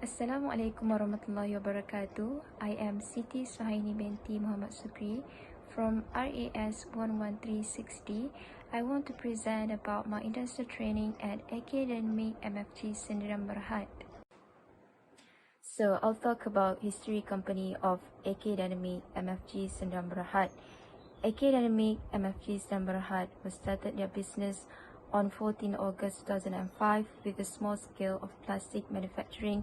Assalamualaikum warahmatullahi wabarakatuh. I am Sitisuhaini binti Muhammad Supri from RAS 11360. I want to present about my industrial training at Academic MFG Sdn Bhd. So I'll talk about history company of Academic MFG Sdn Bhd. Academic MFG Sdn Bhd was started their business on 14 August 2005 with a small scale of plastic manufacturing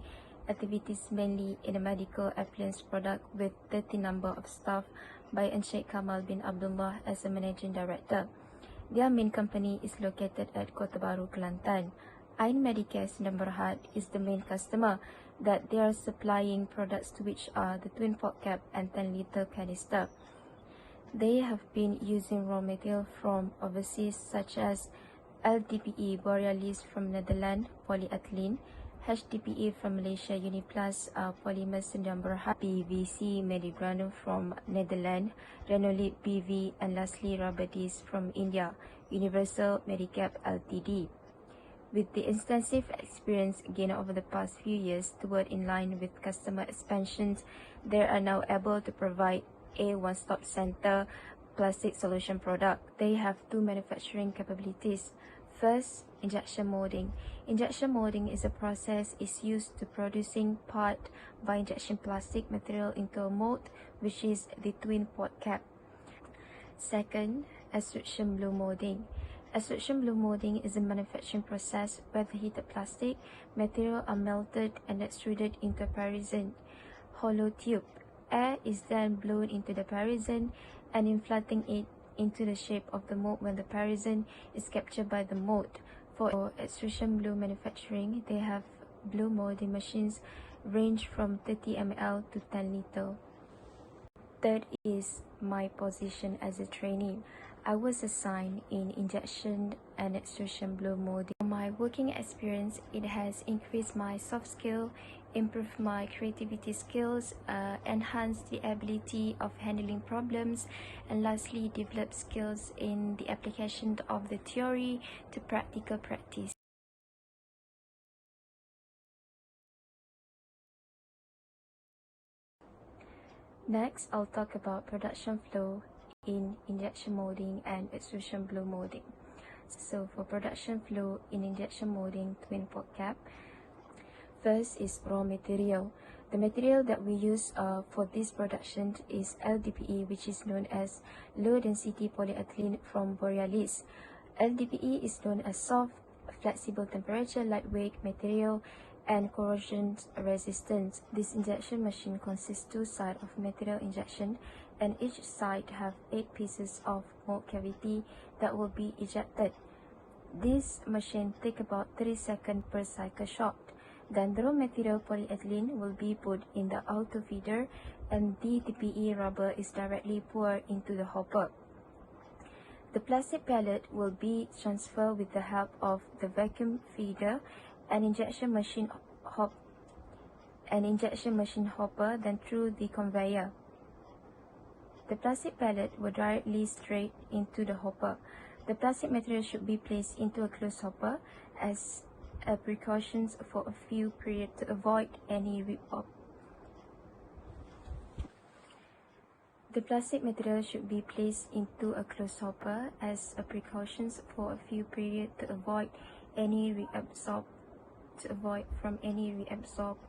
activities mainly in the medical appliance product with 30 number of staff by Sheikh Kamal bin Abdullah as a managing director. Their main company is located at Kota Baru, Kelantan. Ain Medicare Sdn Bhd is the main customer that they are supplying products to, which are the twin pot cap and 10-liter canister. They have been using raw material from overseas such as LDPE Borealis from Netherlands, polyethylene, HDPE from Malaysia, Uniplus Polymer Sdn Bhd, PVC Medigranum from Netherlands, Renolite BV, and lastly rubber disc from India, Universal Medicap Ltd. With the extensive experience gained over the past few years toward in line with customer expansions, they are now able to provide a one-stop center plastic solution product. They have two manufacturing capabilities. First, injection molding. Injection molding is a process used to producing part by injection plastic material into a mold, which is the twin pot cap. Second, extrusion blow molding. Extrusion blow molding is a manufacturing process where the heated plastic material are melted and extruded into a resin hollow tube. Air is then blown into the resin and inflating it into the shape of the mold when the resin is captured by the mold. For extrusion blow manufacturing, they have blow molding machines range from 30 ml to 10 liter. Third is my position as a trainee. I was assigned in injection and extrusion blow molding. My working experience, it has increased my soft skill, improved my creativity skills, enhanced the ability of handling problems, and lastly developed skills in the application of the theory to practical practice. Next, I'll talk about production flow in injection molding and extrusion blow molding. So for production flow in injection molding twin pot cap, first is raw material. The material that we use for this production is LDPE, which is known as low density polyethylene from Borealis. LDPE is known as soft, flexible temperature, lightweight material, and corrosion resistance. This injection machine consists two sides of material injection, and each side have 8 pieces of mold cavity that will be ejected. This machine take about 30 seconds per cycle shot. Then the raw material polyethylene will be put in the auto feeder, and the DPE rubber is directly poured into the hopper. The plastic pellet will be transferred with the help of the vacuum feeder and injection machine hopper, then through the conveyor. The plastic pellet will directly straight into the hopper. The plastic material should be placed into a closed hopper as a precaution for a few periods to avoid any rip-off. The plastic material should be placed into a closed hopper as a precaution for a few periods to avoid any reabsorb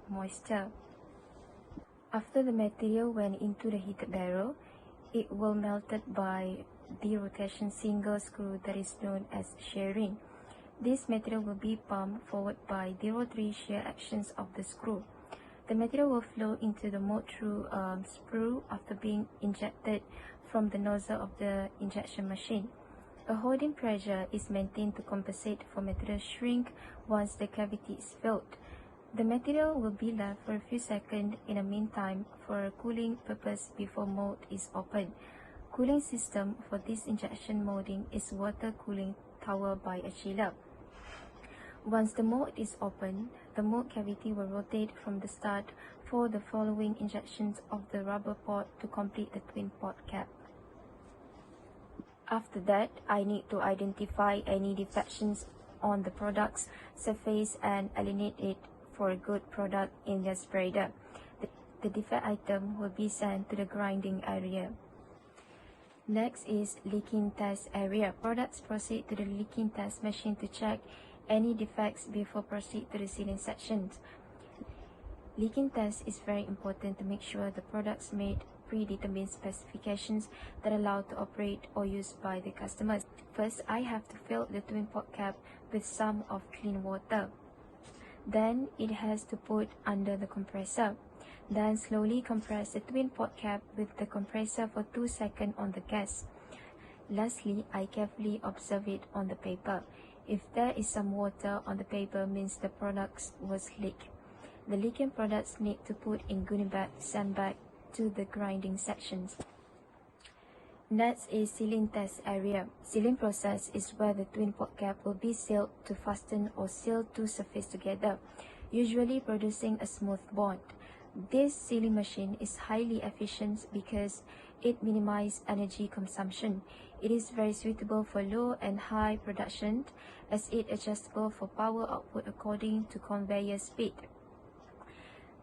moisture. After the material went into the heated barrel, it will melted by the rotation single screw that is known as shearing. This material will be pumped forward by the rotary shear actions of the screw. The material will flow into the mold through a sprue after being injected from the nozzle of the injection machine. A holding pressure is maintained to compensate for material shrink once the cavity is filled. The material will be left for a few seconds in the meantime for a cooling purpose before mold is opened. Cooling system for this injection molding is water cooling tower by a chiller. Once the mold is opened, the mold cavity will rotate from the start for the following injections of the rubber pot to complete the twin pot cap. After that, I need to identify any defections on the product's surface and eliminate it for a good product in their spreader. The defect item will be sent to the grinding area. Next is leaking test area. Products proceed to the leaking test machine to check any defects before proceed to the sealing sections. Leaking test is very important to make sure the products meet predetermined specifications that allow to operate or used by the customers. First, I have to fill the twin pot cap with some of clean water. Then it has to put under the compressor. Then slowly compress the twin pot cap with the compressor for 2 seconds on the gas. Lastly, I carefully observe it on the paper. If there is some water on the paper, means the products was leaked. The leaking products need to put in gunny bag, sent back to the grinding sections. Next is sealing test area. Sealing process is where the twin pot cap will be sealed to fasten or seal two surfaces together, usually producing a smooth bond. This sealing machine is highly efficient because it minimizes energy consumption. It is very suitable for low and high production as it is adjustable for power output according to conveyor speed.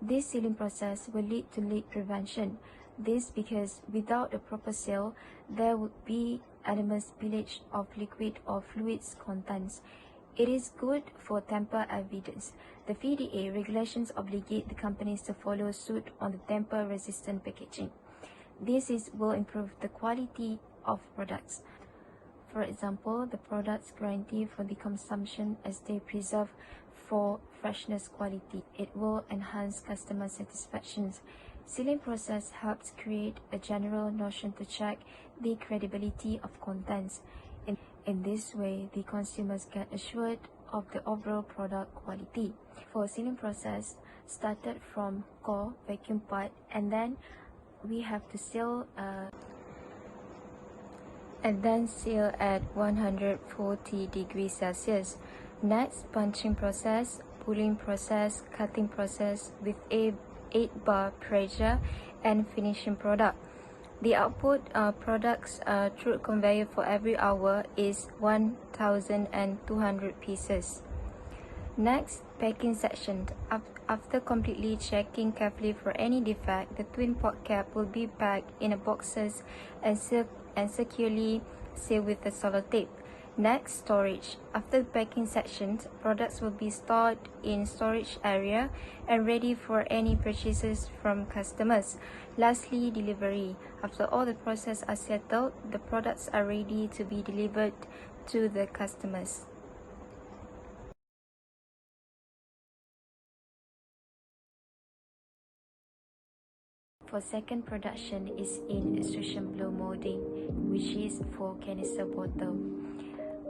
This sealing process will lead to leak prevention. This because without a proper seal, there would be enormous spillage of liquid or fluids contents. It is good for tamper evidence. The FDA regulations obligate the companies to follow suit on the tamper-resistant packaging. This will improve the quality of products. For example, the products guarantee for the consumption as they preserve for freshness quality. It will enhance customer satisfaction. Sealing process helps create a general notion to check the credibility of contents. In this way, the consumers get assured of the overall product quality. For sealing process, started from core vacuum part, and then we have to seal at 140 degrees Celsius. Next, punching process, pulling process, cutting process with 8 bar pressure, and finishing product. The output products through conveyor for every hour is 1,200 pieces. Next, packing section. After completely checking carefully for any defect, the twin pot cap will be packed in a boxes and securely sealed with a sellotape. Next, storage. After the packing section, products will be stored in storage area and ready for any purchases from customers. Lastly, delivery. After all the process are settled, the products are ready to be delivered to the customers. For second production is in extrusion blow molding, which is for canister bottle.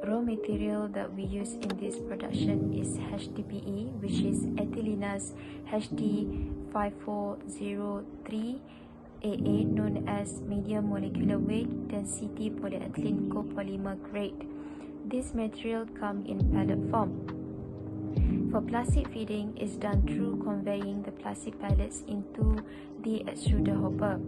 Raw material that we use in this production is HDPE, which is ethylene HD5403AA, known as medium molecular weight density polyethylene copolymer grade. This material comes in pellet form. For plastic feeding is done through conveying the plastic pellets into the extruder hopper.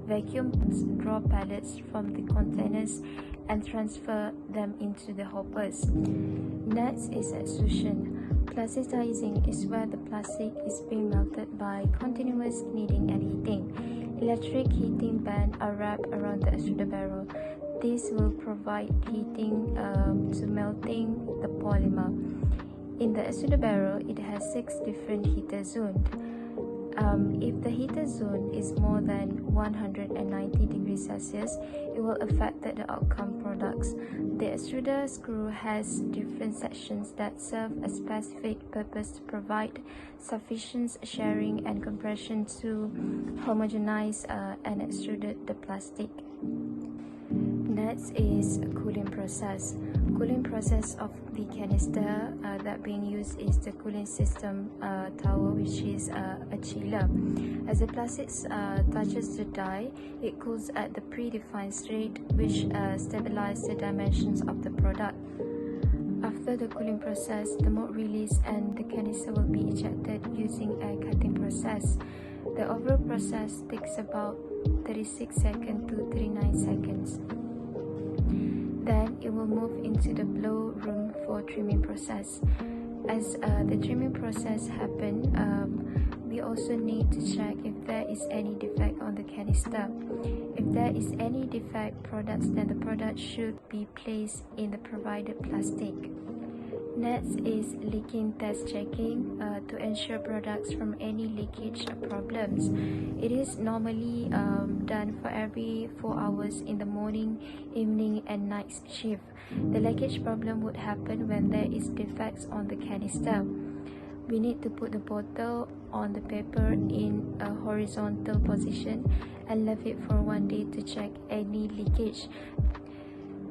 Vacuum pumps draw pellets from the containers and transfer them into the hoppers. Next is extrusion. Plasticizing is where the plastic is being melted by continuous kneading and heating. Electric heating bands are wrapped around the extruder barrel. This will provide heating to melting the polymer. In the extruder barrel, it has 6 different heater zones. If the heater zone is more than 190 degrees Celsius, it will affect the outcome products. The extruder screw has different sections that serve a specific purpose to provide sufficient sharing and compression to homogenize and extrude the plastic. Next is cooling process. Cooling process of the canister that being used is the cooling system tower, which is a chiller. As the plastic touches the die, it cools at the predefined rate, which stabilizes the dimensions of the product. After the cooling process, the mold release and the canister will be ejected using a cutting process. The overall process takes about 36 seconds to 39 seconds. Then it will move into the blow room for trimming process. As the trimming process happen, we also need to check if there is any defect on the canister. If there is any defect products, then the product should be placed in the provided plastic. Next is leaking test checking to ensure products from any leakage problems. It is normally done for every 4 hours in the morning, evening and night shift. The leakage problem would happen when there is defects on the canister. We need to put the bottle on the paper in a horizontal position and leave it for 1 day to check any leakage.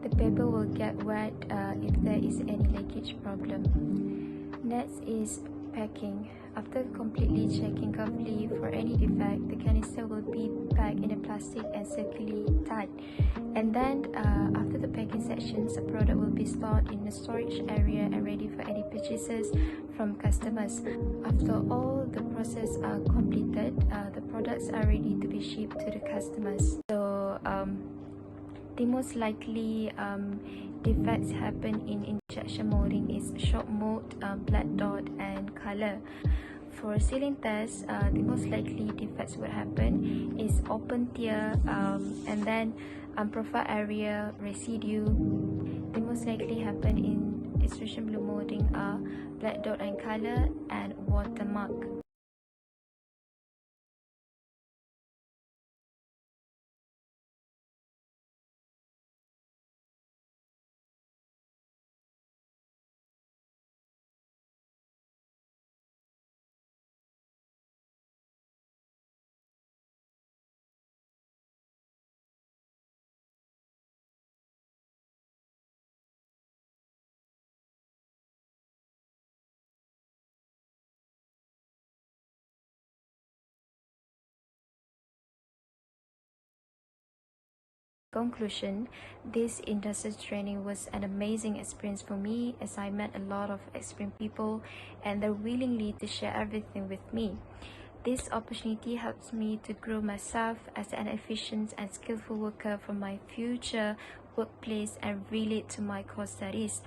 The paper will get wet if there is any leakage problem. Next is packing. After completely checking carefully for any defect, the canister will be packed in a plastic and securely tied. And then after the packing sections, the product will be stored in the storage area and ready for any purchases from customers. After all the process are completed, the products are ready to be shipped to the customers. So the most likely defects happen in injection molding is short mold, black dot and color. For sealing tests, the most likely defects would happen is open tear and then profile area residue. The most likely happen in extrusion bloom molding are black dot and color and watermark. Conclusion, this industrial training was an amazing experience for me as I met a lot of experienced people and they're willingly to share everything with me. This opportunity helps me to grow myself as an efficient and skillful worker for my future workplace and relate to my core studies.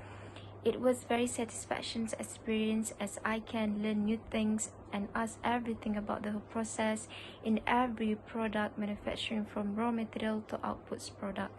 It was very satisfying experience as I can learn new things and ask everything about the whole process in every product manufacturing from raw material to outputs product.